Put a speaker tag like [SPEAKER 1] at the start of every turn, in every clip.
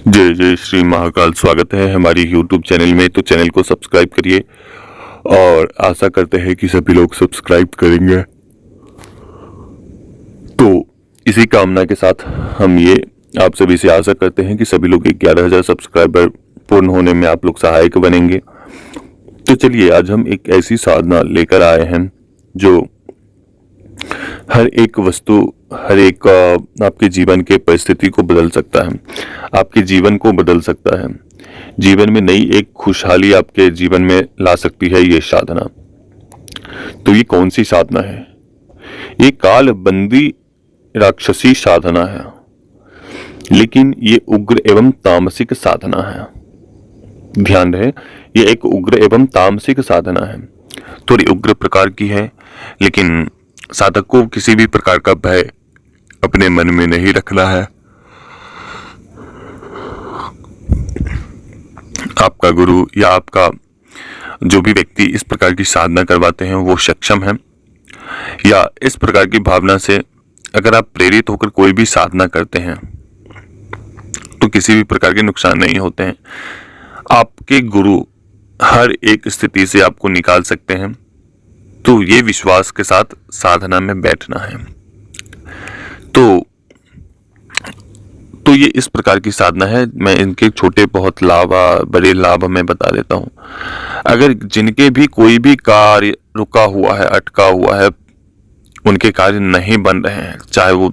[SPEAKER 1] जय जय श्री महाकाल। स्वागत है हमारी YouTube चैनल में। तो चैनल को सब्सक्राइब करिए और आशा करते हैं कि सभी लोग सब्सक्राइब करेंगे। तो इसी कामना के साथ हम ये आप सभी से आशा करते हैं कि सभी लोग 11,000 सब्सक्राइबर पूर्ण होने में आप लोग सहायक बनेंगे। तो चलिए आज हम एक ऐसी साधना लेकर आए हैं जो हर एक वस्तु, हर एक आपके जीवन के परिस्थिति को बदल सकता है, आपके जीवन को बदल सकता है, जीवन में नई एक खुशहाली आपके जीवन में ला सकती है ये साधना। तो ये कौन सी साधना है? ये कालबंदी राक्षसी साधना है, लेकिन ये उग्र एवं तामसिक साधना है। ध्यान रहे, ये एक उग्र एवं तामसिक साधना है। थोड़ी उग्र प्रकार की है, लेकिन साधक को किसी भी प्रकार का भय अपने मन में नहीं रखना है। आपका गुरु या आपका जो भी व्यक्ति इस प्रकार की साधना करवाते हैं वो सक्षम है, या इस प्रकार की भावना से अगर आप प्रेरित होकर कोई भी साधना करते हैं तो किसी भी प्रकार के नुकसान नहीं होते हैं। आपके गुरु हर एक स्थिति से आपको निकाल सकते हैं। तो ये विश्वास के साथ साधना में बैठना है। तो ये इस प्रकार की साधना है। मैं इनके छोटे बहुत लाभ, बड़े लाभ मैं बता देता हूँ। अगर जिनके भी कोई भी कार्य रुका हुआ है, अटका हुआ है, उनके कार्य नहीं बन रहे हैं, चाहे वो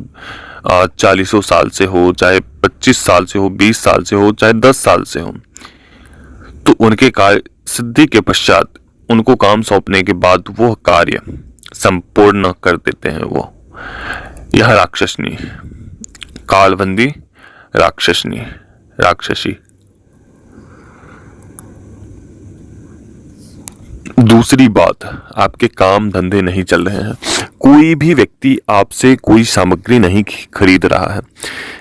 [SPEAKER 1] 40 साल से हो, चाहे 25 साल से हो, 20 साल से हो, चाहे 10 साल से हो, तो उनके कार्य सिद्धि के पश्चात उनको काम सौंपने के बाद वो कार्य संपूर्ण कर देते हैं। वो यह राक्षसनी, कालबंदी राक्षसी। दूसरी बात, आपके काम धंधे नहीं चल रहे हैं, कोई भी व्यक्ति आपसे कोई सामग्री नहीं खरीद रहा है,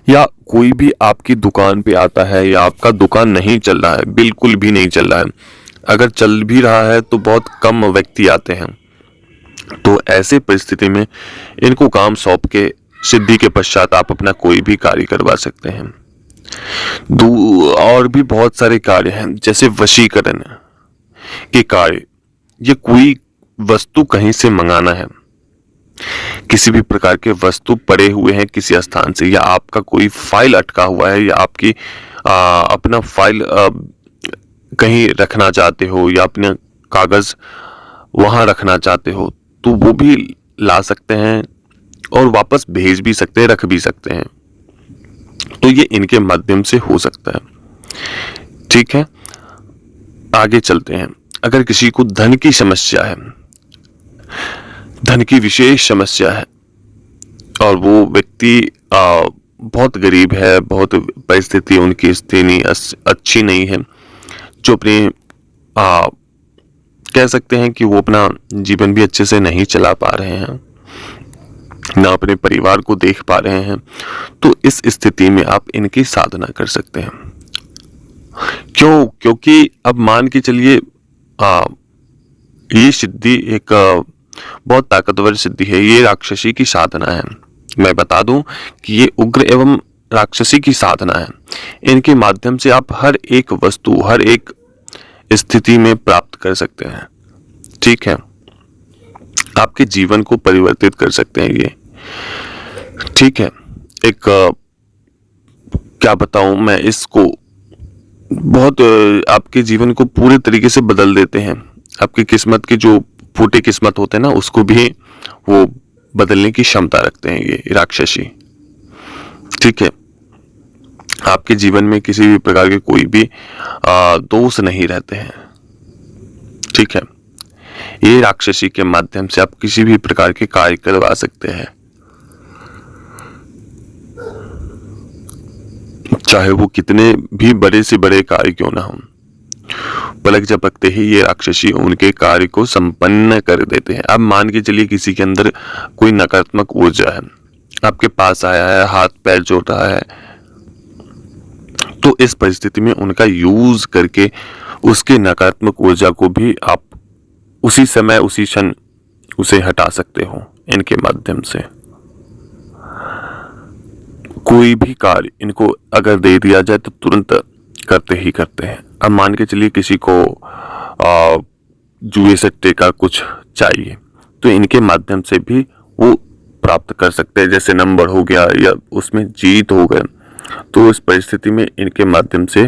[SPEAKER 1] या कोई भी आपकी दुकान पे आता है, या आपका दुकान नहीं चल रहा है, बिल्कुल भी नहीं चल रहा है, अगर चल भी रहा है तो बहुत कम व्यक्ति आते हैं, तो ऐसे परिस्थिति में इनको काम सौंप के सिद्धि के पश्चात आप अपना कोई भी कार्य करवा सकते हैं। और भी बहुत सारे कार्य हैं, जैसे वशीकरण के कार्य, ये कोई वस्तु कहीं से मंगाना है, किसी भी प्रकार के वस्तु पड़े हुए हैं किसी स्थान से, या आपका कोई फाइल अटका हुआ है, या आपकी अपना फाइल कहीं रखना चाहते हो, या अपने कागज वहां रखना चाहते हो, तो वो भी ला सकते हैं और वापस भेज भी सकते हैं, रख भी सकते हैं। तो ये इनके माध्यम से हो सकता है। ठीक है, आगे चलते हैं। अगर किसी को धन की समस्या है, धन की विशेष समस्या है, और वो व्यक्ति बहुत गरीब है, बहुत परिस्थिति उनकी स्थिति अच्छी नहीं है, जो अपने कह सकते हैं कि वो अपना जीवन भी अच्छे से नहीं चला पा रहे हैं, ना अपने परिवार को देख पा रहे हैं, तो इस स्थिति में आप इनकी साधना कर सकते हैं। क्यों? क्योंकि अब मान के चलिए ये सिद्धि एक बहुत ताकतवर सिद्धि है, ये राक्षसी की साधना है। मैं बता दूं कि ये उग्र एवं राक्षसी की साधना है। इनके माध्यम से आप हर एक वस्तु, हर एक स्थिति में प्राप्त कर सकते हैं। ठीक है, आपके जीवन को परिवर्तित कर सकते हैं ये। ठीक है, एक क्या बताऊं मैं इसको, बहुत आपके जीवन को पूरे तरीके से बदल देते हैं। आपकी किस्मत के जो फूटे किस्मत होते हैं ना, उसको भी वो बदलने की क्षमता रखते हैं ये राक्षसी। ठीक है, आपके जीवन में किसी भी प्रकार के कोई भी दोष नहीं रहते हैं। ठीक है, ये राक्षसी के माध्यम से आप किसी भी प्रकार के कार्य करवा सकते हैं, चाहे वो कितने भी बड़े से बड़े कार्य क्यों ना हो। पलक झपकते ही ये राक्षसी उनके कार्य को संपन्न कर देते हैं। अब मान के चलिए किसी के अंदर कोई नकारात्मक ऊर्जा है, आपके पास आया है, हाथ पैर जोड़ रहा है, तो इस परिस्थिति में उनका यूज करके उसके नकारात्मक ऊर्जा को भी आप उसी समय, उसी क्षण उसे हटा सकते हो इनके माध्यम से। कोई भी कार्य इनको अगर दे दिया जाए तो तुरंत करते ही करते हैं। अब मान के चलिए किसी को जुए सट्टे का कुछ चाहिए तो इनके माध्यम से भी वो प्राप्त कर सकते हैं, जैसे नंबर हो गया या उसमें जीत हो गए, तो इस परिस्थिति में इनके माध्यम से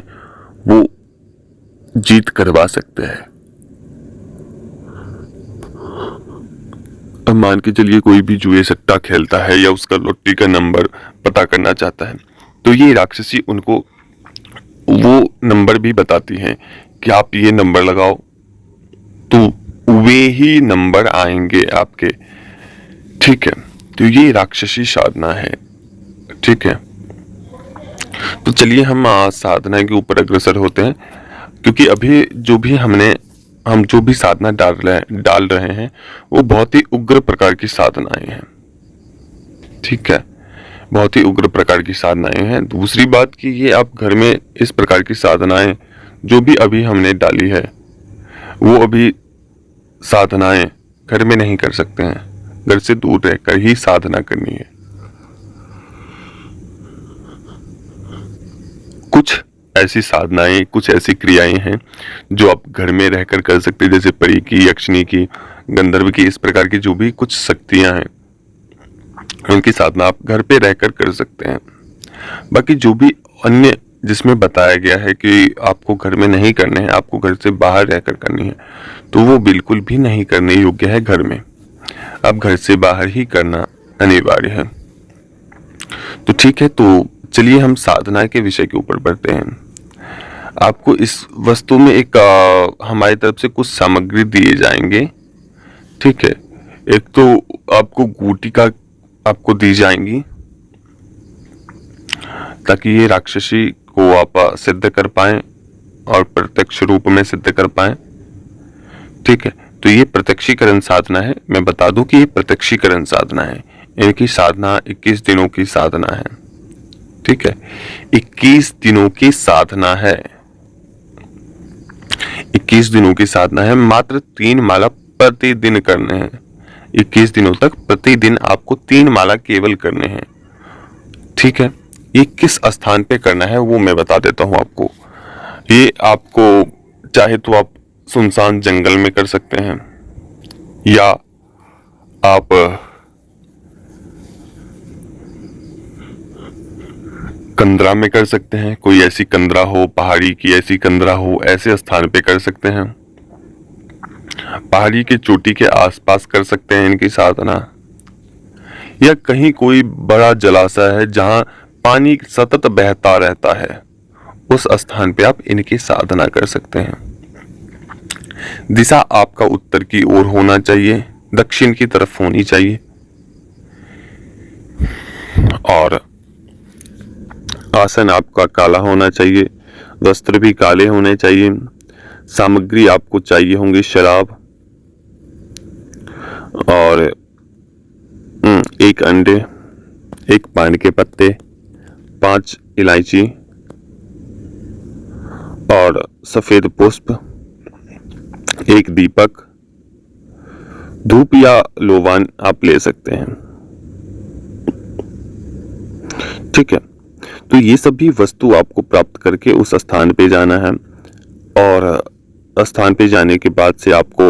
[SPEAKER 1] वो जीत करवा सकते हैं। अब मान के चलिए कोई भी जुए सट्टा खेलता है या उसका लॉटरी का नंबर पता करना चाहता है तो ये राक्षसी उनको वो नंबर भी बताती हैं कि आप ये नंबर लगाओ तो वे ही नंबर आएंगे आपके। ठीक है, तो ये राक्षसी साधना है। ठीक है, तो चलिए हम साधना के ऊपर अग्रसर होते हैं, क्योंकि अभी हम जो भी साधना डाल रहे हैं वो बहुत ही उग्र प्रकार की साधनाएं हैं। ठीक है, बहुत ही उग्र प्रकार की साधनाएं हैं। दूसरी बात कि ये आप घर में इस प्रकार की साधनाएं जो भी अभी हमने डाली है वो अभी साधनाएं घर में नहीं कर सकते हैं, घर से दूर रहकर ही साधना करनी है। कुछ ऐसी साधनाएं, कुछ ऐसी क्रियाएं हैं जो आप घर में रहकर कर सकते हैं, जैसे परी की, यक्षिणी की, गंधर्व की, इस प्रकार की जो भी कुछ शक्तियां हैं उनकी साधना आप घर पे रहकर कर सकते हैं। बाकी जो भी अन्य जिसमें बताया गया है कि आपको घर में नहीं करने हैं, आपको घर से बाहर रहकर करनी है, तो वो बिल्कुल भी नहीं करने योग्य है घर में। अब घर से बाहर ही करना अनिवार्य है। तो ठीक है, तो चलिए हम साधना के विषय के ऊपर बढ़ते हैं। आपको इस वस्तु में एक हमारी तरफ से कुछ सामग्री दिए जाएंगे। ठीक है, एक तो आपको गुटिका आपको दी जाएंगी ताकि ये राक्षसी को आप सिद्ध कर पाएं और प्रत्यक्ष रूप में सिद्ध कर पाएं। ठीक है, तो ये प्रत्यक्षीकरण साधना है। मैं बता दूं कि ये प्रत्यक्षीकरण साधना है। इनकी साधना 21 दिनों की साधना है। ठीक है, 21 दिनों की साधना है। 21 दिनों की साधना है। मात्र 3 माला प्रतिदिन करने हैं। 21 दिनों तक प्रतिदिन आपको 3 माला केवल करने हैं। ठीक है, ये किस स्थान पे करना है वो मैं बता देता हूं आपको। ये आपको चाहे तो आप सुनसान जंगल में कर सकते हैं या आप कंदरा में कर सकते हैं। कोई ऐसी कंदरा हो, पहाड़ी की ऐसी कंदरा हो, ऐसे स्थान पे कर सकते हैं। पहाड़ी के चोटी के आसपास कर सकते हैं इनकी साधना, या कहीं कोई बड़ा जलाशय है जहां पानी सतत बहता रहता है, उस स्थान पे आप इनकी साधना कर सकते हैं। दिशा आपका उत्तर की ओर होना चाहिए, दक्षिण की तरफ होनी चाहिए, और आसन आपका काला होना चाहिए, वस्त्र भी काले होने चाहिए। सामग्री आपको चाहिए होंगी शराब और 1 अंडे, 1 पान के पत्ते, 5 इलायची और सफेद पुष्प, 1 दीपक, धूप या लोबान आप ले सकते हैं। ठीक है, तो ये सभी वस्तु आपको प्राप्त करके उस स्थान पे जाना है, और स्थान पे जाने के बाद से आपको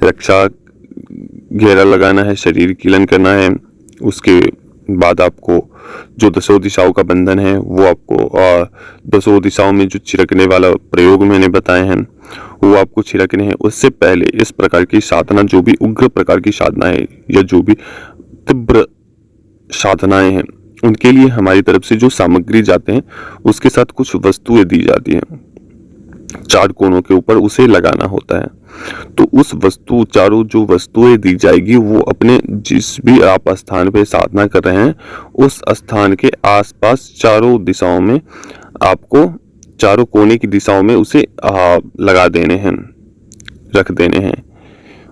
[SPEAKER 1] रक्षा घेरा लगाना है, शरीर कीलन करना है। उसके बाद आपको जो 10 दिशाओं का बंधन है वो आपको, 10 दिशाओं में जो छिड़कने वाला प्रयोग मैंने बताए हैं वो आपको छिड़कने हैं। उससे पहले इस प्रकार की साधना, जो भी उग्र प्रकार की साधना है या जो भी तीव्र साधनाएं हैं, उनके लिए हमारी तरफ से जो सामग्री जाते हैं उसके साथ कुछ वस्तुएं दी जाती हैं। 4 कोनों के ऊपर उसे लगाना होता है। तो उस वस्तु, चारों जो वस्तुएं दी जाएगी वो अपने जिस भी आप स्थान पे साधना कर रहे हैं उस स्थान के आसपास चारों दिशाओं में, आपको चारों कोने की दिशाओं में उसे लगा देने हैं, रख देने हैं।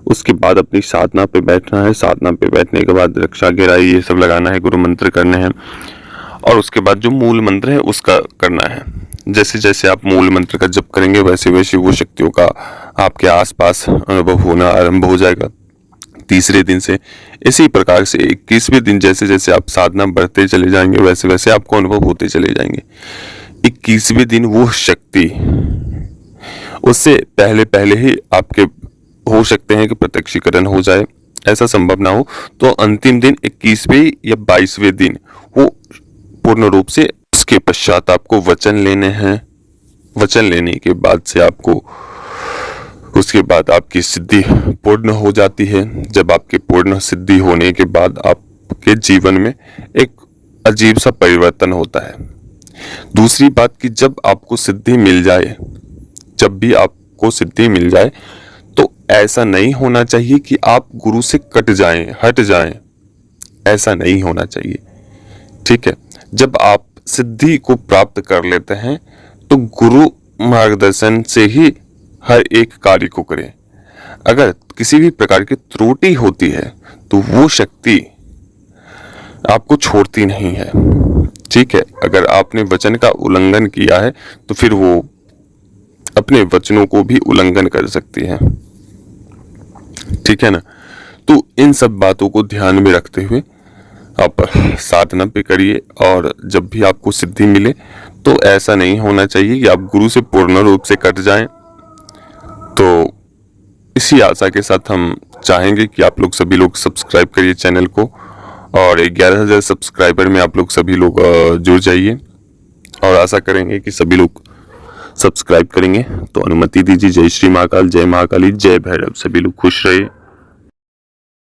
[SPEAKER 1] उसके बाद अपनी साधना पे बैठना है। साधना पे बैठने के बाद रक्षा घेरा ये सब लगाना है, गुरु मंत्र करने हैं, और उसके बाद जो मूल मंत्र है उसका करना है। जैसे जैसे आप मूल मंत्र का जप करेंगे वैसे वैसे वो शक्तियों का आपके आसपास अनुभव होना आरंभ हो जाएगा। तीसरे दिन से इसी प्रकार से 21वें दिन जैसे जैसे आप साधना बढ़ते चले जाएंगे वैसे वैसे आपको अनुभव होते चले जाएंगे। 21वें दिन वो शक्ति, उससे पहले पहले ही आपके हो सकते हैं कि प्रत्यक्षीकरण हो जाए, ऐसा संभव ना हो तो अंतिम दिन 21वें या 22वें दिन वो पूर्ण रूप से, उसके पश्चात आपको वचन लेने हैं। वचन लेने के बाद से आपको, उसके बाद आपकी सिद्धि पूर्ण हो जाती है। जब आपके पूर्ण सिद्धि होने के बाद आपके जीवन में एक अजीब सा परिवर्तन होता है। दूसरी बात कि जब आपको सिद्धि मिल जाए, जब भी आपको सिद्धि मिल जाए तो ऐसा नहीं होना चाहिए कि आप गुरु से कट जाएं, हट जाएं, ऐसा नहीं होना चाहिए। ठीक है, जब आप सिद्धि को प्राप्त कर लेते हैं तो गुरु मार्गदर्शन से ही हर एक कार्य को करें। अगर किसी भी प्रकार की त्रुटि होती है तो वो शक्ति आपको छोड़ती नहीं है। ठीक है, अगर आपने वचन का उल्लंघन किया है तो फिर वो अपने वचनों को भी उल्लंघन कर सकती है। ठीक है ना, तो इन सब बातों को ध्यान में रखते हुए आप साधना पे करिए, और जब भी आपको सिद्धि मिले तो ऐसा नहीं होना चाहिए कि आप गुरु से पूर्ण रूप से कट जाएं। तो इसी आशा के साथ हम चाहेंगे कि आप लोग सभी लोग सब्सक्राइब करिए चैनल को, और 11,000 सब्सक्राइबर में आप लोग सभी लोग जुड़ जाइए, और आशा करेंगे कि सभी लोग सब्सक्राइब करेंगे। तो अनुमति दीजिए। जय श्री महाकाल, जय महाकाली, जय भैरव। सभी लोग खुश रहिए।